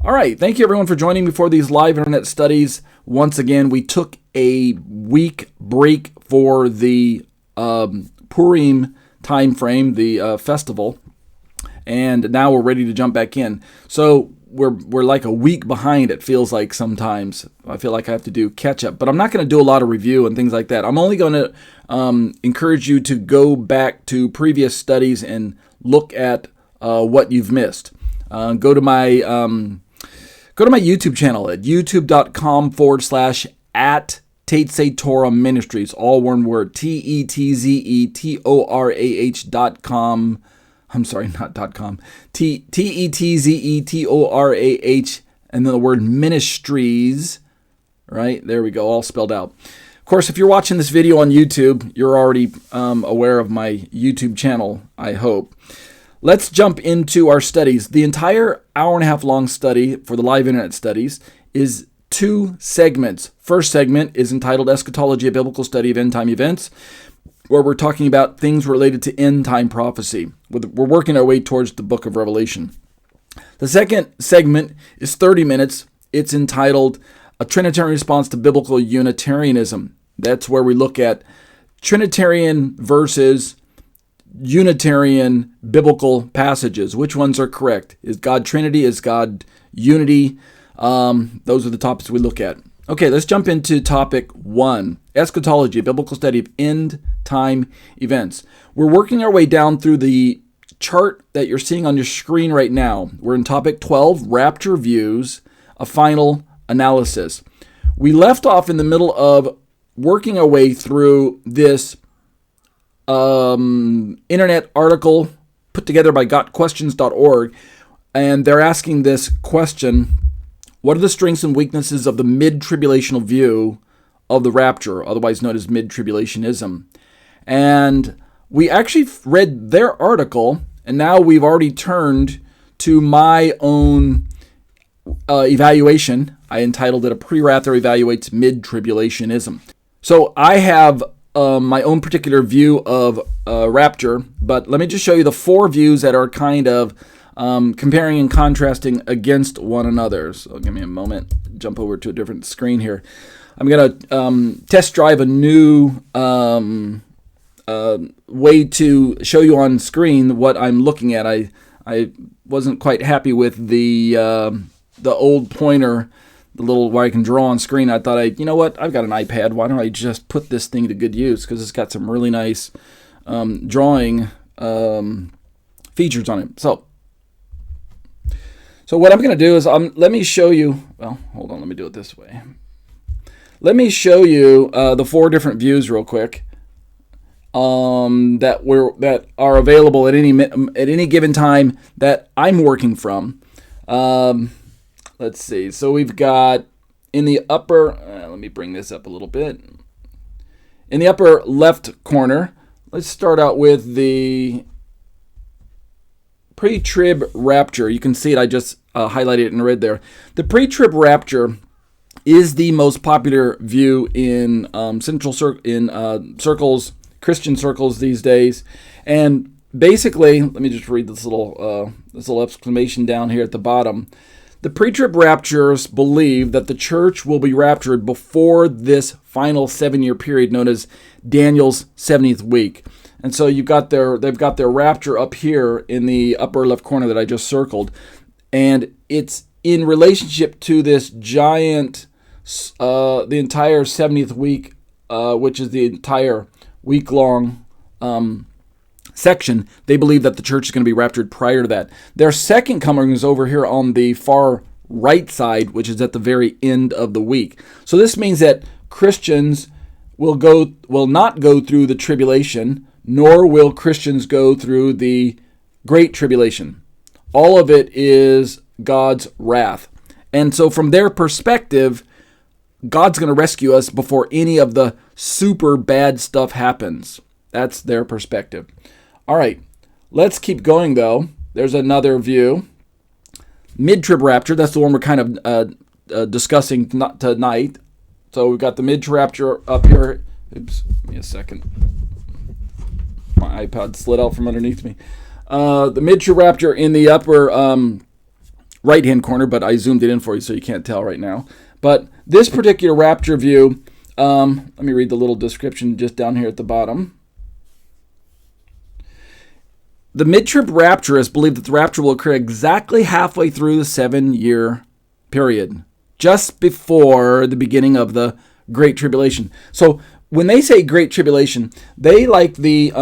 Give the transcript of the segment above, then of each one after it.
All right, thank you everyone for joining me for these live internet studies. Once again, we took a week break for the Purim time frame, the festival, and now we're ready to jump back in. So we're like a week behind, it feels like sometimes. I feel like I have to do catch up, but I'm not going to do a lot of review and things like that. I'm only going to encourage you to go back to previous studies and look at what you've missed. Go to my YouTube channel at youtube.com/at Tetze Torah Ministries, all one word, TETZETORAH.com. I'm sorry, not .com. TETZETORAH, and then the word ministries, right? There we go, all spelled out. Of course, if you're watching this video on YouTube, you're already aware of my YouTube channel, I hope. Let's jump into our studies. The entire hour-and-a-half long study for the live internet studies is 2 segments. First segment is entitled Eschatology, a Biblical Study of End-Time Events, where we're talking about things related to end-time prophecy. We're working our way towards the book of Revelation. The second segment is 30 minutes. It's entitled A Trinitarian Response to Biblical Unitarianism. That's where we look at Trinitarian versus Unitarian biblical passages. Which ones are correct? Is God Trinity? Is God unity? Those are the topics we look at. Okay, let's jump into topic 1. Eschatology, a biblical study of end-time events. We're working our way down through the chart that you're seeing on your screen right now. We're in topic 12, Rapture Views, a Final Analysis. We left off in the middle of working our way through this internet article put together by gotquestions.org, and they're asking this question: what are the strengths and weaknesses of the mid-tribulational view of the rapture, otherwise known as mid-tribulationism? And we actually read their article, and now we've already turned to my own evaluation. I entitled it, A Prewrather Evaluates Mid-Tribulationism. So I have my own particular view of rapture, but let me just show you the 4 views that are kind of comparing and contrasting against one another. So give me a moment, jump over to a different screen here. I'm going to test drive a new way to show you on screen what I'm looking at. I wasn't quite happy with the old pointer, the little where I can draw on screen. I thought, you know what, I've got an iPad. Why don't I just put this thing to good use? Because it's got some really nice drawing features on it. So what I'm going to do is let me show you. Well, hold on. Let me do it this way. Let me show you the 4 different views real quick that are available at any given time that I'm working from. Let's see. So we've got in the upper. Let me bring this up a little bit. In the upper left corner, let's start out with the pre-trib rapture. You can see it. I just highlighted it in red there. The pre-trib rapture is the most popular view in circles, Christian circles these days. And basically, let me just read this little exclamation down here at the bottom. The pre-trib raptures believe that the church will be raptured before this final 7-year period known as Daniel's 70th week. And so they've got their rapture up here in the upper left corner that I just circled. And it's in relationship to this giant, the entire 70th week, which is the entire week-long section. They believe that the church is going to be raptured prior to that. Their second coming is over here on the far right side, which is at the very end of the week. So this means that Christians will not go through the tribulation, nor will Christians go through the great tribulation. All of it is God's wrath. And so from their perspective, God's going to rescue us before any of the super bad stuff happens. That's their perspective. All right, let's keep going though. There's another view. Mid-trib rapture, that's the one we're kind of discussing tonight. So we've got the mid-trib rapture up here. Oops, give me a second. My iPod slid out from underneath me. The mid-trib rapture in the upper right-hand corner, but I zoomed it in for you so you can't tell right now. But this particular rapture view, let me read the little description just down here at the bottom. The mid-trib rapturists believe that the rapture will occur exactly halfway through the 7-year period, just before the beginning of the Great Tribulation. So when they say Great Tribulation, they like the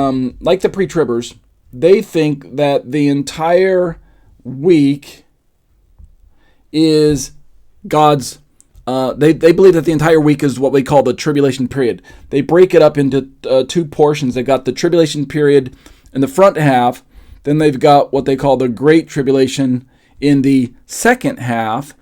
pre-tribbers, they think that the entire week is God's. They believe that the entire week is what we call the tribulation period. They break it up into two portions. They've got the tribulation period in the front half. Then they've got what they call the Great Tribulation in the second half.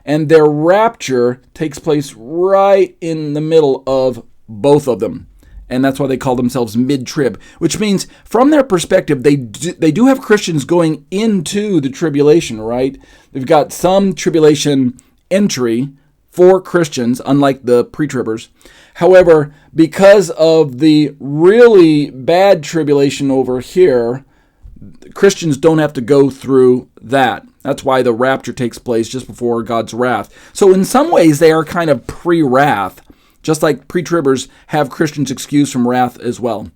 And their rapture takes place right in the middle of both of them. And that's why they call themselves mid-trib, which means from their perspective, they do have Christians going into the tribulation, right? They've got some tribulation entry for Christians, unlike the pre-tribbers. However, because of the really bad tribulation over here, Christians don't have to go through that. That's why the rapture takes place just before God's wrath. So in some ways, they are kind of pre-wrath, just like pre-tribbers have Christians excused from wrath as well.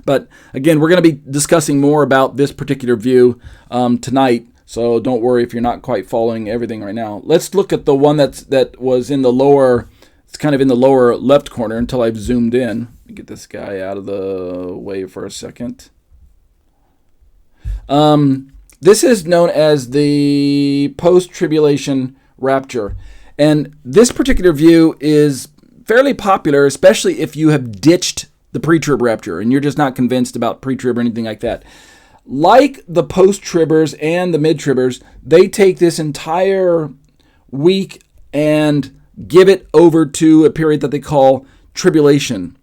But again, we're going to be discussing more about this particular view tonight. So don't worry if you're not quite following everything right now. Let's look at the one that was in the lower, it's kind of in the lower left corner until I've zoomed in. Let me get this guy out of the way for a second. This is known as the post-tribulation rapture. And this particular view is fairly popular, especially if you have ditched the pre-trib rapture and you're just not convinced about pre-trib or anything like that. Like the post-tribbers and the mid-tribbers, they take this entire week and give it over to a period that they call tribulation.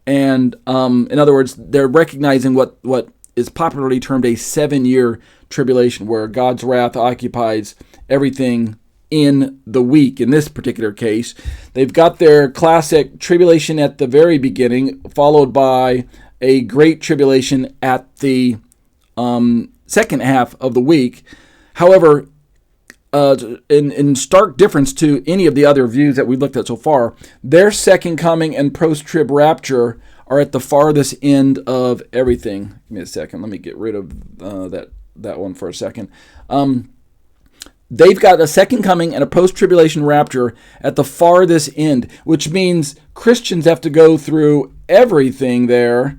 And in other words, they're recognizing what is popularly termed a 7-year tribulation, where God's wrath occupies everything in the week. In this particular case, they've got their classic tribulation at the very beginning, followed by a great tribulation at the second half of the week. However, in stark difference to any of the other views that we've looked at so far, their second coming and post-trib rapture are at the farthest end of everything. Give me a second. Let me get rid of that one for a second. They've got a second coming and a post-tribulation rapture at the farthest end, which means Christians have to go through everything there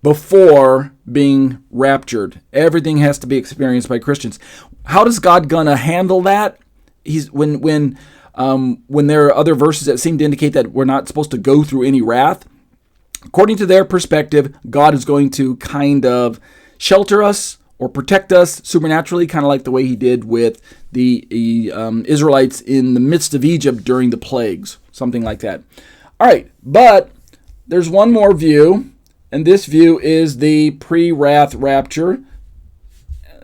before being raptured. Everything has to be experienced by Christians. How does God gonna handle that? When there are other verses that seem to indicate that we're not supposed to go through any wrath, according to their perspective, God is going to kind of shelter us or protect us supernaturally, kind of like the way he did with the Israelites in the midst of Egypt during the plagues, something like that. All right, but there's one more view, and this view is the pre-wrath rapture.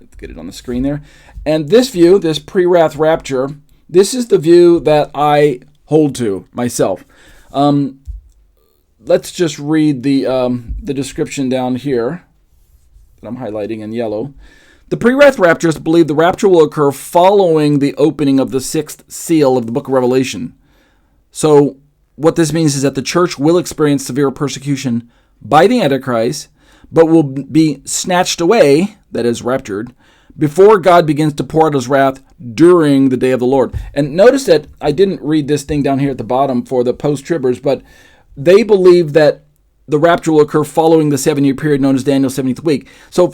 Let's get it on the screen there. And this view, this pre-wrath rapture, this is the view that I hold to myself. Let's just read the description down here that I'm highlighting in yellow. The pre-wrath rapturists believe the rapture will occur following the opening of the sixth seal of the book of Revelation. So what this means is that the church will experience severe persecution by the Antichrist, but will be snatched away, that is, raptured, before God begins to pour out his wrath during the day of the Lord. And notice that I didn't read this thing down here at the bottom for the post-tribbers, but they believe that the rapture will occur following the 7-year period known as Daniel's 70th week. So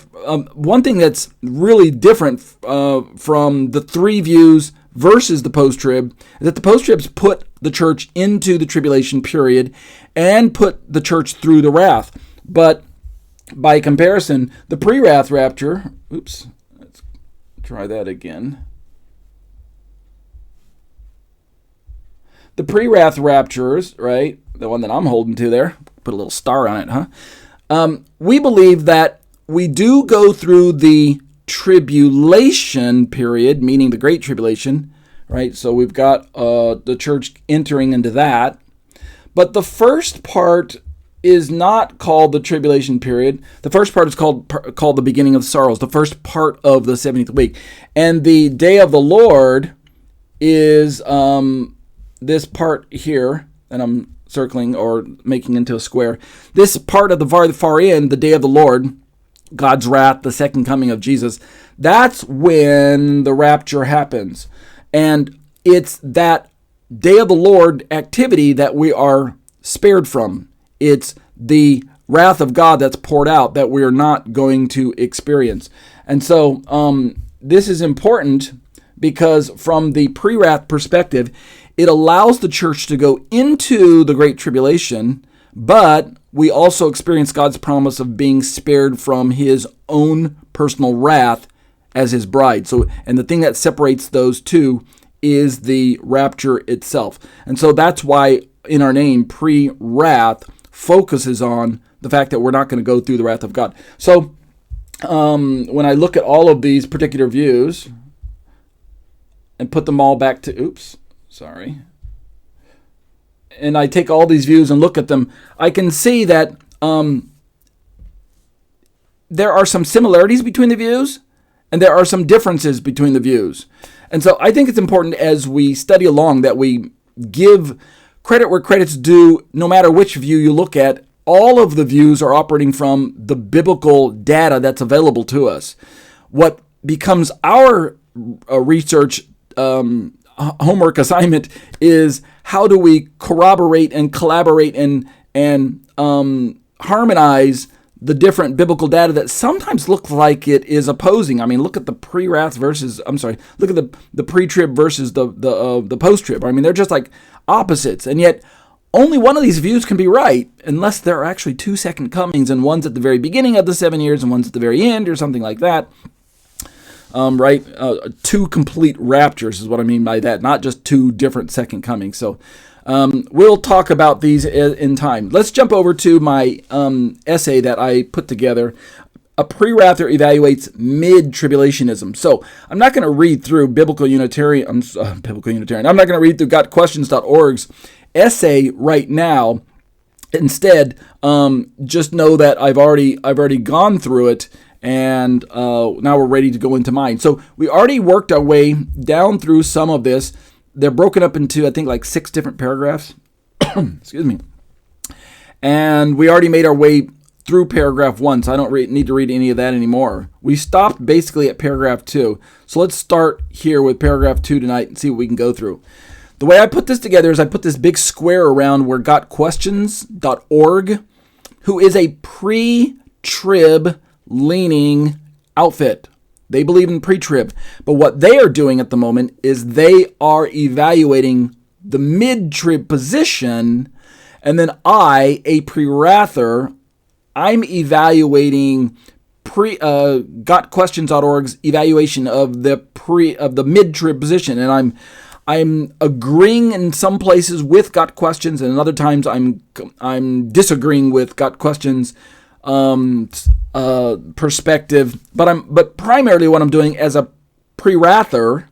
one thing that's really different from the three views versus the post-trib is that the post-tribs put the church into the tribulation period and put the church through the wrath. But by comparison, the pre-wrath rapture, let's try that again. The pre-wrath raptures, right, the one that I'm holding to there, put a little star on it, huh? We believe that we do go through the tribulation period, meaning the Great Tribulation, right? So we've got the church entering into that. But the first part is not called the tribulation period. The first part is called the beginning of sorrows, the first part of the 70th week. And the day of the Lord is this part here, and I'm circling or making into a square. This part of the far end, the day of the Lord, God's wrath, the second coming of Jesus, that's when the rapture happens. And it's that day of the Lord activity that we are spared from. It's the wrath of God that's poured out that we're not going to experience. And so this is important because from the pre-wrath perspective, it allows the church to go into the Great Tribulation, but we also experience God's promise of being spared from his own personal wrath as his bride. So, and the thing that separates those two is the rapture itself. And so that's why in our name, pre-wrath focuses on the fact that we're not going to go through the wrath of God. So when I look at all of these particular views and put them all back to, and I take all these views and look at them, I can see that there are some similarities between the views and there are some differences between the views. And so I think it's important as we study along that we give credit where credit's due, no matter which view you look at. All of the views are operating from the biblical data that's available to us. What becomes our research homework assignment is how do we corroborate and collaborate and harmonize the different biblical data that sometimes look like it is opposing. I mean, look at the pre-wrath look at the pre-trib versus the post-trib. I mean, they're just like opposites. And yet, only one of these views can be right unless there are actually two second comings, and one's at the very beginning of the 7 years and one's at the very end or something like that. Two complete raptures is what I mean by that, not just two different second comings. So we'll talk about these in time. Let's jump over to my essay that I put together. A Prewrather evaluates mid-tribulationism. So I'm not going to read through Biblical Unitarian. I'm not going to read through gotquestions.org's essay right now. Instead, just know that I've already gone through it, and now we're ready to go into mine. So we already worked our way down through some of this. They're broken up into, I think, like 6 different paragraphs. Excuse me. And we already made our way through paragraph 1, so I don't need to read any of that anymore. We stopped basically at paragraph 2. So let's start here with paragraph 2 tonight and see what we can go through. The way I put this together is I put this big square around where gotquestions.org, who is a pre-trib leaning outfit. They believe in pre-trib. But what they are doing at the moment is they are evaluating the mid-trib position. And then I, a Prewrather, I'm evaluating gotquestions.org's evaluation of the mid-trib position. And I'm agreeing in some places with Got Questions, and in other times I'm disagreeing with Got Questions perspective. But primarily what I'm doing as a Prewrather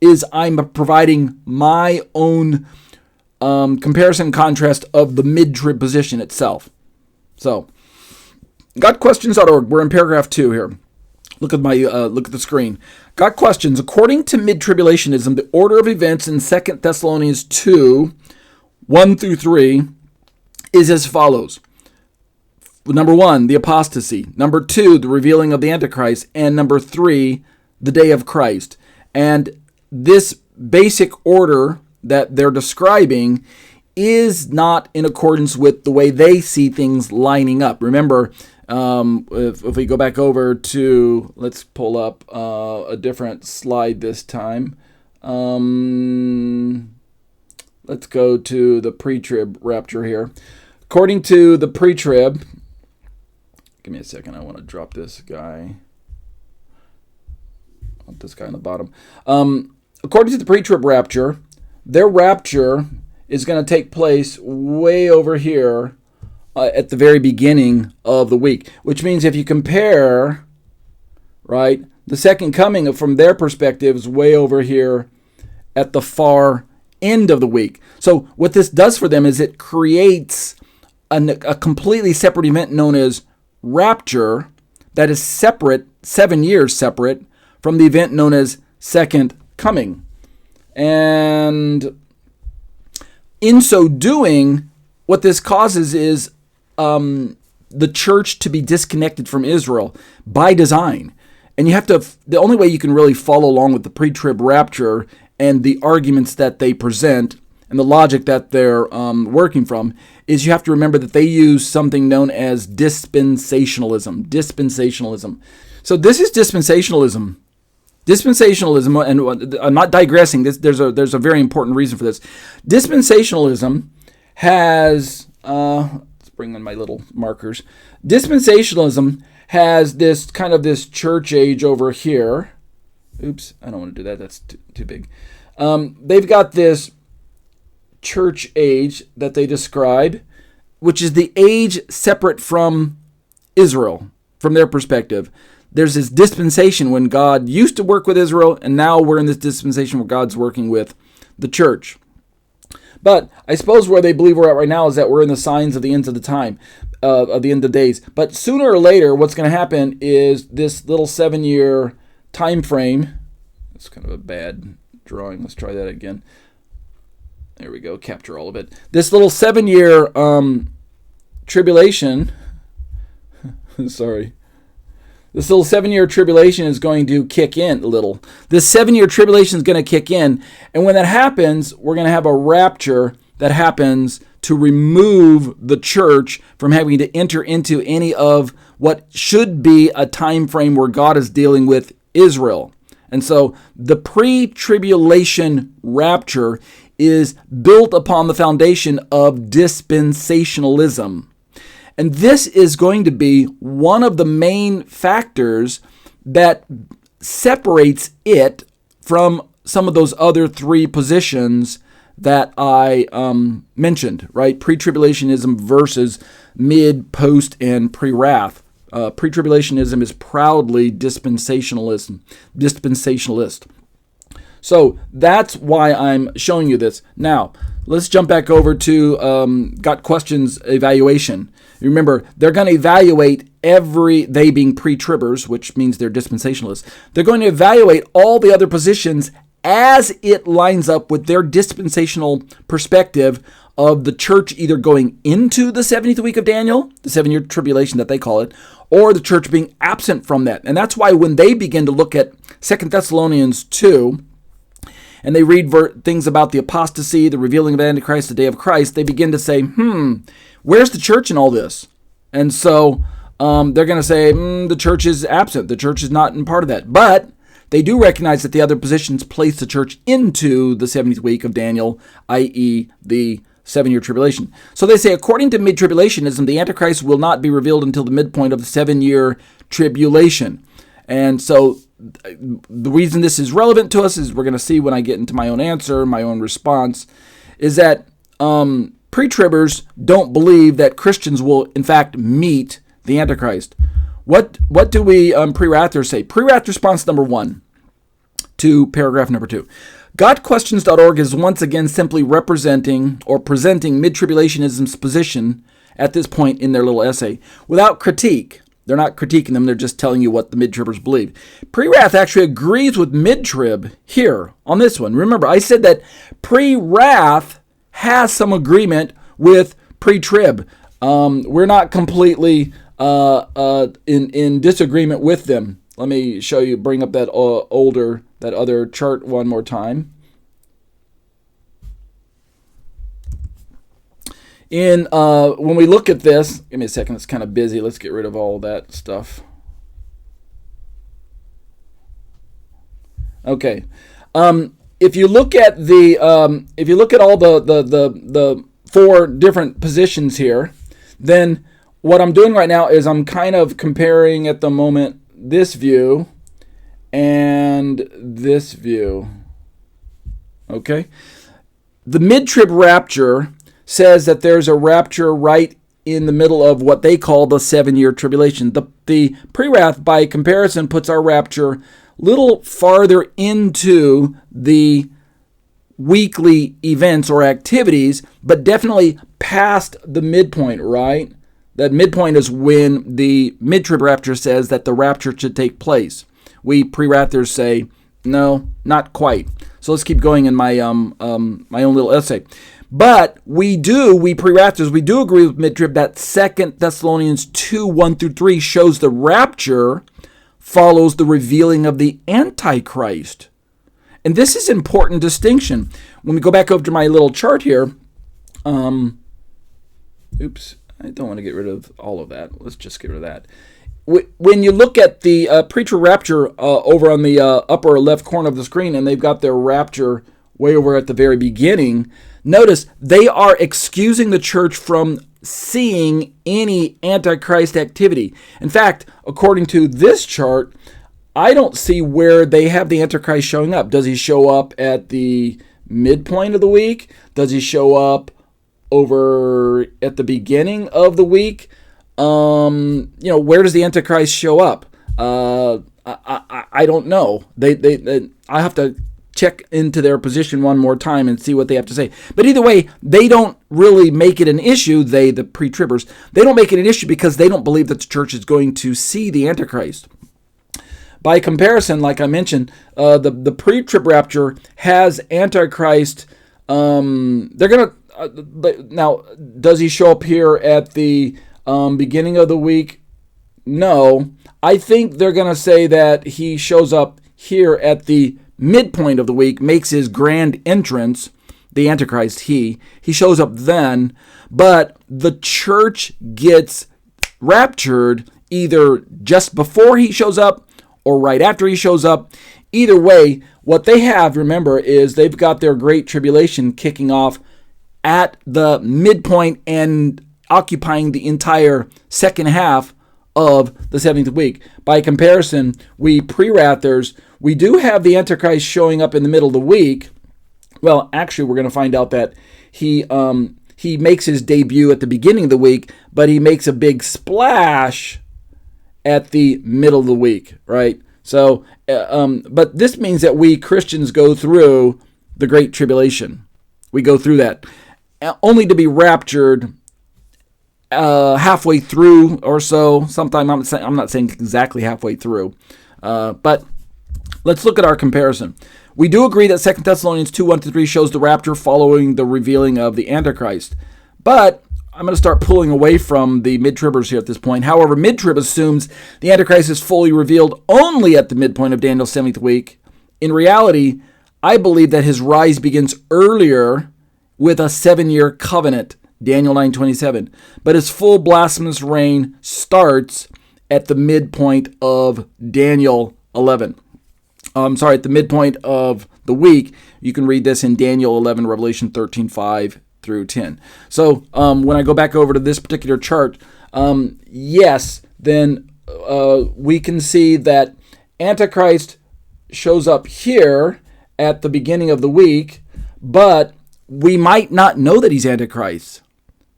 is I'm providing my own comparison contrast of the mid-trib position itself. So, gotquestions.org. We're in paragraph 2 here. Look at the screen. Got questions. According to Midtribulationism, the order of events in 2 Thessalonians 2, 1 through 3 is as follows. Number 1, the apostasy. Number 2, the revealing of the Antichrist. And number 3, the day of Christ. And this basic order that they're describing is not in accordance with the way they see things lining up. Remember, if we go back over to, let's pull up a different slide this time. Let's go to the pre-trib rapture here. According to the pre-trib, give me a second, I want to drop this guy. I want this guy on the bottom. According to the pre-trib rapture, their rapture is going to take place way over here at the very beginning of the week, which means if you compare, right, the second coming from their perspective is way over here at the far end of the week. So what this does for them is it creates a completely separate event known as rapture that is separate, 7 years separate from the event known as second coming. And in so doing, what this causes is the church to be disconnected from Israel by design. And you have to, the only way you can really follow along with the pre-trib rapture and the arguments that they present and the logic that they're working from is you have to remember that they use something known as dispensationalism. Dispensationalism. So this is dispensationalism. Dispensationalism, and I'm not digressing. There's a very important reason for this. Dispensationalism has, let's bring in my little markers. Dispensationalism has this kind of this church age over here. Oops, I don't want to do that. That's too big. They've got this church age that they describe, which is the age separate from Israel, from their perspective. There's this dispensation when God used to work with Israel, and now we're in this dispensation where God's working with the church. But I suppose where they believe we're at right now is that we're in the signs of the ends of the time, of the end of days. But sooner or later, what's going to happen is this little 7-year time frame. It's kind of a bad drawing. Let's try that again. There we go. Capture all of it. This little 7-year tribulation. Sorry. This little 7-year tribulation is going to kick in a little. This 7-year tribulation is going to kick in. And when that happens, we're going to have a rapture that happens to remove the church from having to enter into any of what should be a time frame where God is dealing with Israel. And so the pre-tribulation rapture is built upon the foundation of dispensationalism. And this is going to be one of the main factors that separates it from some of those other three positions that I mentioned, right? Pre-tribulationism versus mid, post, and pre-wrath. Pretribulationism is proudly dispensationalist. So that's why I'm showing you this. Now, let's jump back over to Got Questions evaluation. Remember, they're going to evaluate they being pre-tribbers, which means they're dispensationalists. They're going to evaluate all the other positions as it lines up with their dispensational perspective of the church either going into the 70th week of Daniel, the 7-year tribulation that they call it, or the church being absent from that. And that's why when they begin to look at 2 Thessalonians 2, and they read things about the apostasy, the revealing of Antichrist, the day of Christ, they begin to say, where's the church in all this? And so they're going to say, the church is absent. The church is not in part of that. But they do recognize that the other positions place the church into the 70th week of Daniel, i.e. the 7-year tribulation. So they say, according to mid-tribulationism, the Antichrist will not be revealed until the midpoint of the 7-year tribulation. And so the reason this is relevant to us is we're going to see when I get into my own answer, my own response, is that pre-tribbers don't believe that Christians will, in fact, meet the Antichrist. What do we Prewrather say? Prewrath response number 1 to paragraph number 2. GotQuestions.org is once again simply representing or presenting mid-tribulationism's position at this point in their little essay without critique. They're not critiquing them, they're just telling you what the mid-tribbers believe. Prewrath actually agrees with mid-trib here on this one. Remember, I said that pre-wrath has some agreement with pre-trib. We're not completely in disagreement with them. Let me show you, bring up that other chart one more time. When we look at this, give me a second, it's kind of busy. Let's get rid of all that stuff. Okay. If you look at all the 4 different positions here, then what I'm doing right now is I'm kind of comparing at the moment this view and this view. Okay? The mid-trib rapture says that there's a rapture right in the middle of what they call the 7-year tribulation. The pre-wrath, by comparison, puts our rapture a little farther into weekly events or activities, but definitely past the midpoint, right? That midpoint is when the mid-trib rapture says that the rapture should take place. We Prewrathers say, no, not quite. So let's keep going in my my own little essay. But we Prewrathers, we do agree with mid-trib that 2 Thessalonians 2, 1 through 3 shows the rapture follows the revealing of the Antichrist. And this is an important distinction. When we go back over to my little chart here, oops, I don't want to get rid of all of that. Let's just get rid of that. When you look at the preacher rapture over on the upper left corner of the screen, and they've got their rapture way over at the very beginning, notice they are excusing the church from seeing any Antichrist activity. In fact, according to this chart, I don't see where they have the Antichrist showing up. Does he show up at the midpoint of the week? Does he show up over at the beginning of the week? Where does the Antichrist show up? I don't know. I have to check into their position one more time and see what they have to say. But either way, they don't really make it an issue, the pre-tribbers. They don't make it an issue because they don't believe that the church is going to see the Antichrist. By comparison, like I mentioned, the pre-trib rapture has Antichrist. They're going to... now, does he show up here at the beginning of the week? No. I think they're going to say that he shows up here at the midpoint of the week, makes his grand entrance, the Antichrist, he shows up then, but the church gets raptured either just before he shows up or right after he shows up. Either way, what they have, remember, is they've got their great tribulation kicking off at the midpoint and occupying the entire second half of the 70th week. By comparison, we Prewrathers, we do have the Antichrist showing up in the middle of the week. Well, actually, we're going to find out that he makes his debut at the beginning of the week, but he makes a big splash at the middle of the week, right? So, but this means that we Christians go through the Great Tribulation. We go through that, only to be raptured halfway through or so. Sometime I'm not saying exactly halfway through, but let's look at our comparison. We do agree that 2 Thessalonians 2, 1-3 shows the rapture following the revealing of the Antichrist. But I'm going to start pulling away from the mid-tribbers here at this point. However, mid-trib assumes the Antichrist is fully revealed only at the midpoint of Daniel's 70th week. In reality, I believe that his rise begins earlier with a 7-year covenant, Daniel 9:27. But his full blasphemous reign starts at the midpoint of Daniel 11. At the midpoint of the week. You can read this in Daniel 11, Revelation 13, 5 through 10. So when I go back over to this particular chart, yes, then we can see that Antichrist shows up here at the beginning of the week, but we might not know that he's Antichrist.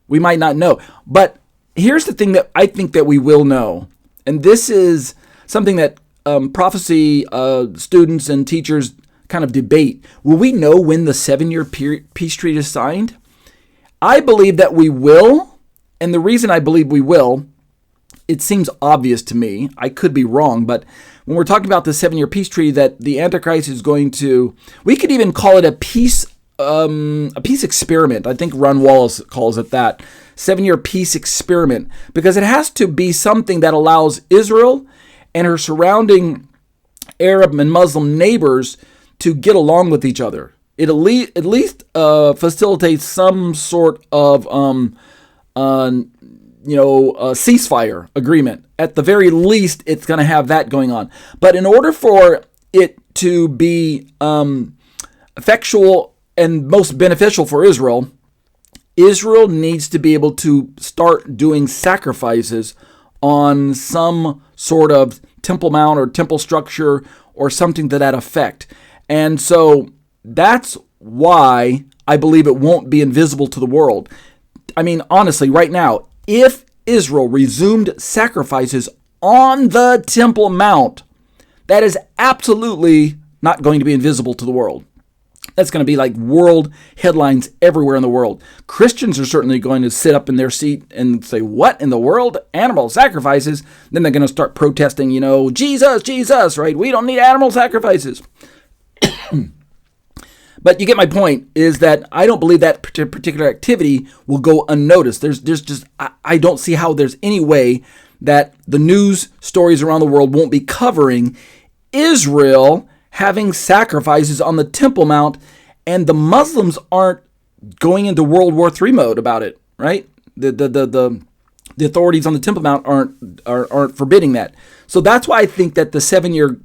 We might not know. But here's the thing that I think that we will know, and this is something that prophecy students and teachers kind of debate. Will we know when the 7-year peace treaty is signed? I believe that we will, and the reason I believe we will, it seems obvious to me. I could be wrong, but when we're talking about the 7-year peace treaty, that the Antichrist is going to, we could even call it a peace experiment. I think Ron Wallace calls it that. 7-year peace experiment, because it has to be something that allows Israel and her surrounding Arab and Muslim neighbors to get along with each other. It at least facilitates some sort of ceasefire agreement. At the very least, it's going to have that going on. But in order for it to be effectual and most beneficial for Israel, Israel needs to be able to start doing sacrifices on some sort of temple mount or temple structure or something to that effect. And so that's why I believe it won't be invisible to the world. I mean, honestly, right now, if Israel resumed sacrifices on the Temple Mount, that is absolutely not going to be invisible to the world. That's going to be like world headlines everywhere in the world. Christians are certainly going to sit up in their seat and say, what in the world? Animal sacrifices? Then they're going to start protesting, Jesus, Jesus, right? We don't need animal sacrifices. But you get my point, is that I don't believe that particular activity will go unnoticed. There's just, I don't see how there's any way that the news stories around the world won't be covering Israel having sacrifices on the Temple Mount, and the Muslims aren't going into World War III mode about it, right? The authorities on the Temple Mount aren't forbidding that. So that's why I think that the 7-year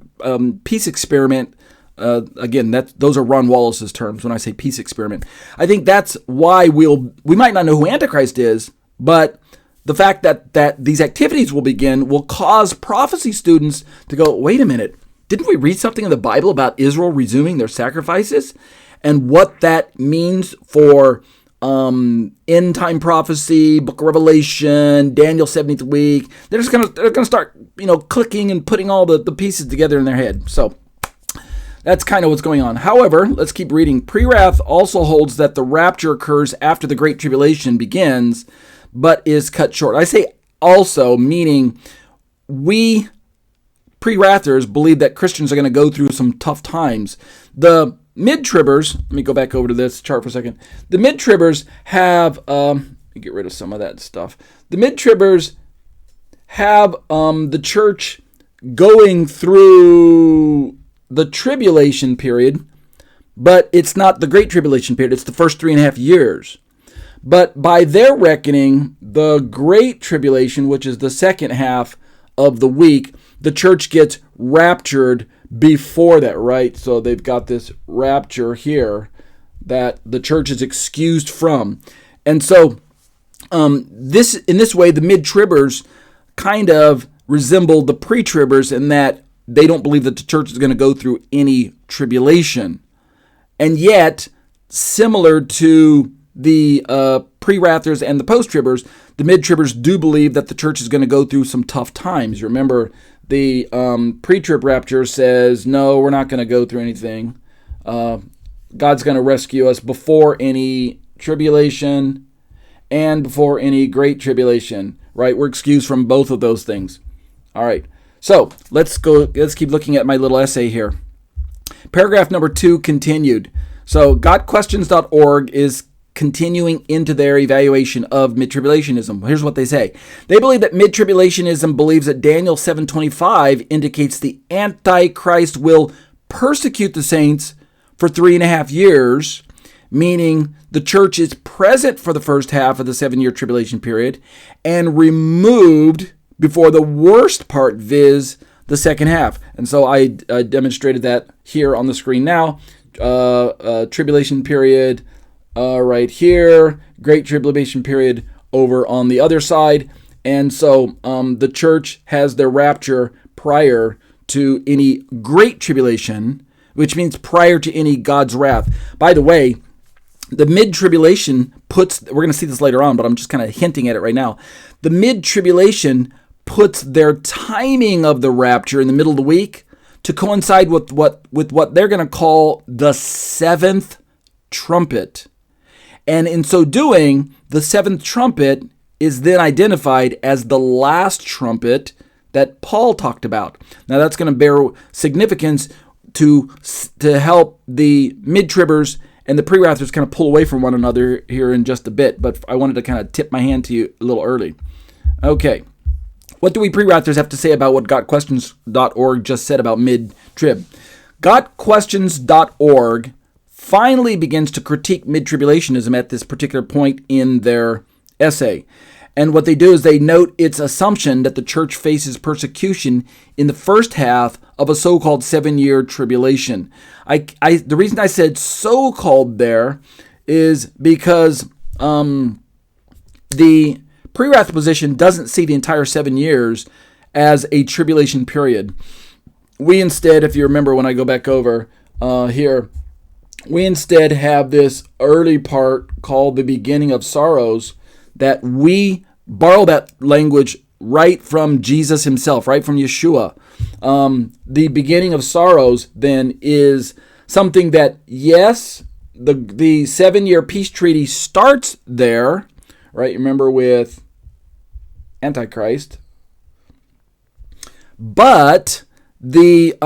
peace experiment, again, those are Ron Wallace's terms when I say peace experiment. I think that's why we might not know who Antichrist is, but the fact that these activities will begin will cause prophecy students to go, wait a minute, didn't we read something in the Bible about Israel resuming their sacrifices? And what that means for end time prophecy, Book of Revelation, Daniel 70th week. They're gonna start clicking and putting all the pieces together in their head. So that's kind of what's going on. However, let's keep reading. Prewrath also holds that the rapture occurs after the Great Tribulation begins, but is cut short. I say also, meaning we Prewrathers believe that Christians are going to go through some tough times. The mid-tribbers, let me go back over to this chart for a second. The mid-tribbers have, let me get rid of some of that stuff. The mid-tribbers have the church going through the tribulation period, but it's not the Great Tribulation period. It's the first 3.5 years. But by their reckoning, the Great Tribulation, which is the second half of the week, the church gets raptured before that, right? So they've got this rapture here that the church is excused from. And so in this way, the mid-tribbers kind of resemble the pre-tribbers in that they don't believe that the church is going to go through any tribulation. And yet, similar to the pre-Wrathers and the post-tribbers, the mid-tribbers do believe that the church is going to go through some tough times. You remember the pre-trib rapture says, no, we're not going to go through anything. God's going to rescue us before any tribulation and before any great tribulation, right? We're excused from both of those things. All right. So let's keep looking at my little essay here. Paragraph number 2 continued. So gotquestions.org is continuing into their evaluation of midtribulationism. Here's what they say. They believe that midtribulationism believes that Daniel 7:25 indicates the Antichrist will persecute the saints for 3.5 years, meaning the church is present for the first half of the 7-year tribulation period and removed before the worst part, viz. The second half. And so I demonstrated that here on the screen now. Tribulation period right here, Great Tribulation period over on the other side. And so the church has their rapture prior to any Great Tribulation, which means prior to any God's wrath. By the way, the mid-tribulation puts, we're going to see this later on, but I'm just kind of hinting at it right now. The mid-tribulation puts their timing of the rapture in the middle of the week to coincide with what they're going to call the 7th trumpet. And in so doing, the 7th trumpet is then identified as the last trumpet that Paul talked about. Now that's going to bear significance to help the mid-tribbers and the pre-wrathers kind of pull away from one another here in just a bit. But I wanted to kind of tip my hand to you a little early. Okay. What do we pre-wrathers have to say about what gotquestions.org just said about mid-trib? Gotquestions.org finally begins to critique mid-tribulationism at this particular point in their essay. And what they do is they note its assumption that the church faces persecution in the first half of a so-called 7-year tribulation. The reason I said so-called there is because the Prewrath position doesn't see the entire 7 years as a tribulation period. We instead, if you remember when I go back over here, we instead have this early part called the beginning of sorrows that we borrow that language right from Jesus himself, right from Yeshua. The beginning of sorrows then is something that, yes, the 7-year peace treaty starts there, right? Remember with Antichrist, but the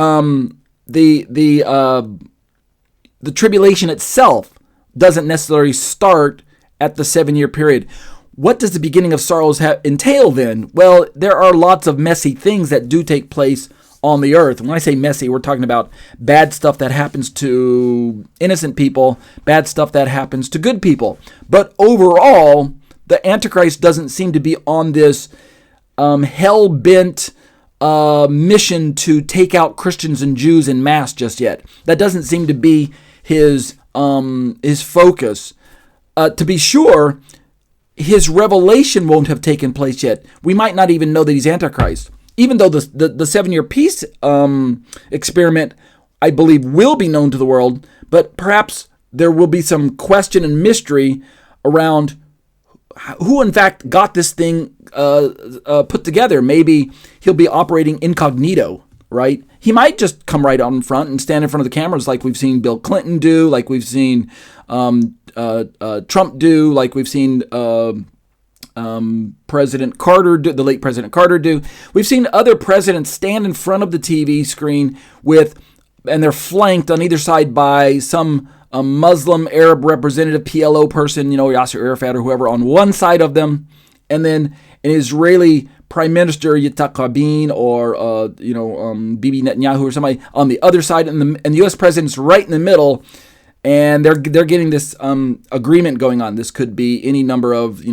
tribulation itself doesn't necessarily start at the 7-year period. What does the beginning of sorrows entail then? Well, there are lots of messy things that do take place on the earth. When I say messy, we're talking about bad stuff that happens to innocent people, bad stuff that happens to good people. But overall, the Antichrist doesn't seem to be on this hell-bent mission to take out Christians and Jews en masse just yet. That doesn't seem to be his focus. To be sure, his revelation won't have taken place yet. We might not even know that he's Antichrist. Even though the 7-year peace experiment, I believe, will be known to the world, but perhaps there will be some question and mystery around who in fact got this thing put together. Maybe he'll be operating incognito, right? He might just come right out in front and stand in front of the cameras like we've seen Bill Clinton do, like we've seen Trump do, like we've seen President Carter do, the late President Carter do. We've seen other presidents stand in front of the TV screen and they're flanked on either side by some Muslim Arab representative PLO person, Yasser Arafat or whoever on one side of them, and then an Israeli Prime Minister Yitzhak Rabin or Bibi Netanyahu or somebody on the other side, and the U.S. president's right in the middle, and they're getting this agreement going on. This could be any number of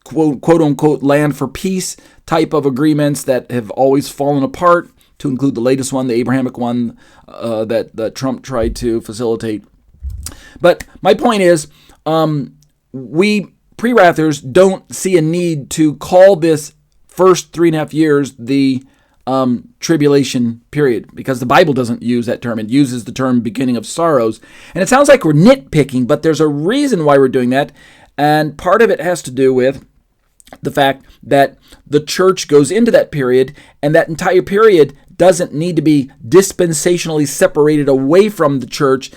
quote unquote land for peace type of agreements that have always fallen apart, to include the latest one, the Abrahamic one that Trump tried to facilitate. But my point is, we Prewrathers don't see a need to call this first 3.5 years the tribulation period, because the Bible doesn't use that term. It uses the term beginning of sorrows. And it sounds like we're nitpicking, but there's a reason why we're doing that. And part of it has to do with the fact that the church goes into that period, and that entire period doesn't need to be dispensationally separated away from the church,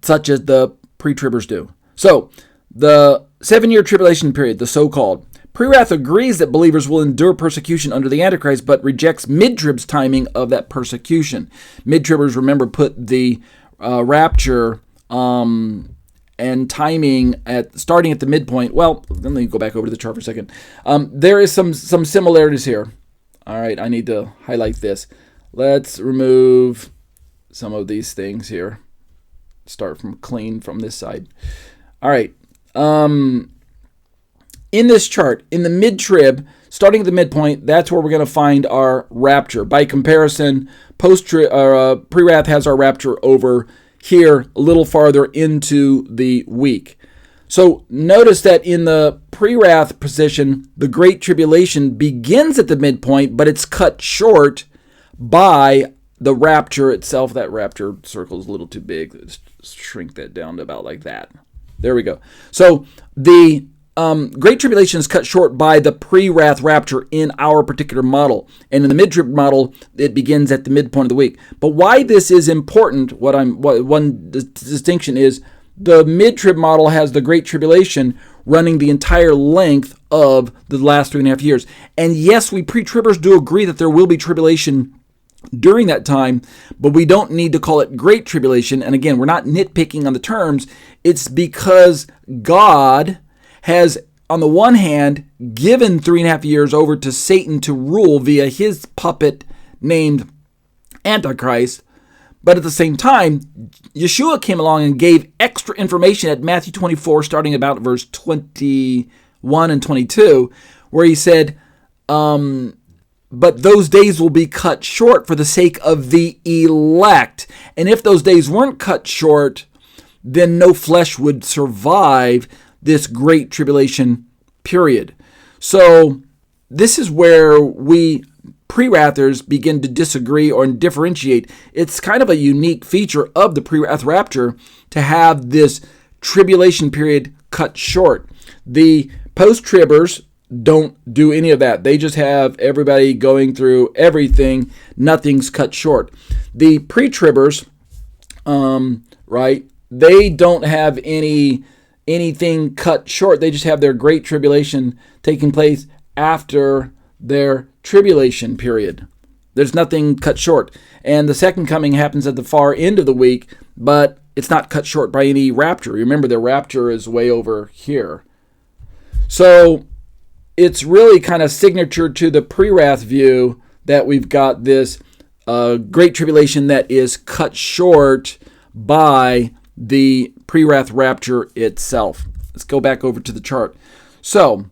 such as the pre-tribbers do. So, the 7-year tribulation period, the so-called, Prewrath agrees that believers will endure persecution under the Antichrist, but rejects mid-trib's timing of that persecution. Mid-tribbers, remember, put the rapture and timing starting at the midpoint. Well, let me go back over to the chart for a second. There is some similarities here. All right, I need to highlight this. Let's remove some of these things here. Start from clean from this side. All right. In this chart, in the mid-trib, starting at the midpoint, that's where we're going to find our rapture. By comparison, Prewrath has our rapture over here a little farther into the week. So notice that in the Prewrath position, the Great Tribulation begins at the midpoint, but it's cut short by the rapture itself. That rapture circle is a little too big. Let's shrink that down to about like that. There we go. So the Great Tribulation is cut short by the pre-wrath rapture in our particular model. And in the mid-trib model, it begins at the midpoint of the week. But why this is important, one distinction is the mid-trib model has the Great Tribulation running the entire length of the last 3.5 years. And yes, we pre-tribbers do agree that there will be tribulation during that time, but we don't need to call it Great Tribulation. And again, we're not nitpicking on the terms. It's because God has, on the one hand, given 3.5 years over to Satan to rule via his puppet named Antichrist. But at the same time, Yeshua came along and gave extra information at Matthew 24, starting about verse 21 and 22, where he said, but those days will be cut short for the sake of the elect. And if those days weren't cut short, then no flesh would survive this great tribulation period. So this is where we Prewrathers begin to disagree or differentiate. It's kind of a unique feature of the pre-wrath rapture to have this tribulation period cut short. The post-tribbers don't do any of that. They just have everybody going through everything. Nothing's cut short. The pre-tribbers right? They don't have anything cut short. They just have their great tribulation taking place after their tribulation period. There's nothing cut short. And the second coming happens at the far end of the week, but it's not cut short by any rapture. Remember, the rapture is way over here. So it's really kind of signature to the Prewrath view that we've got this great tribulation that is cut short by the Prewrath rapture itself. Let's go back over to the chart. So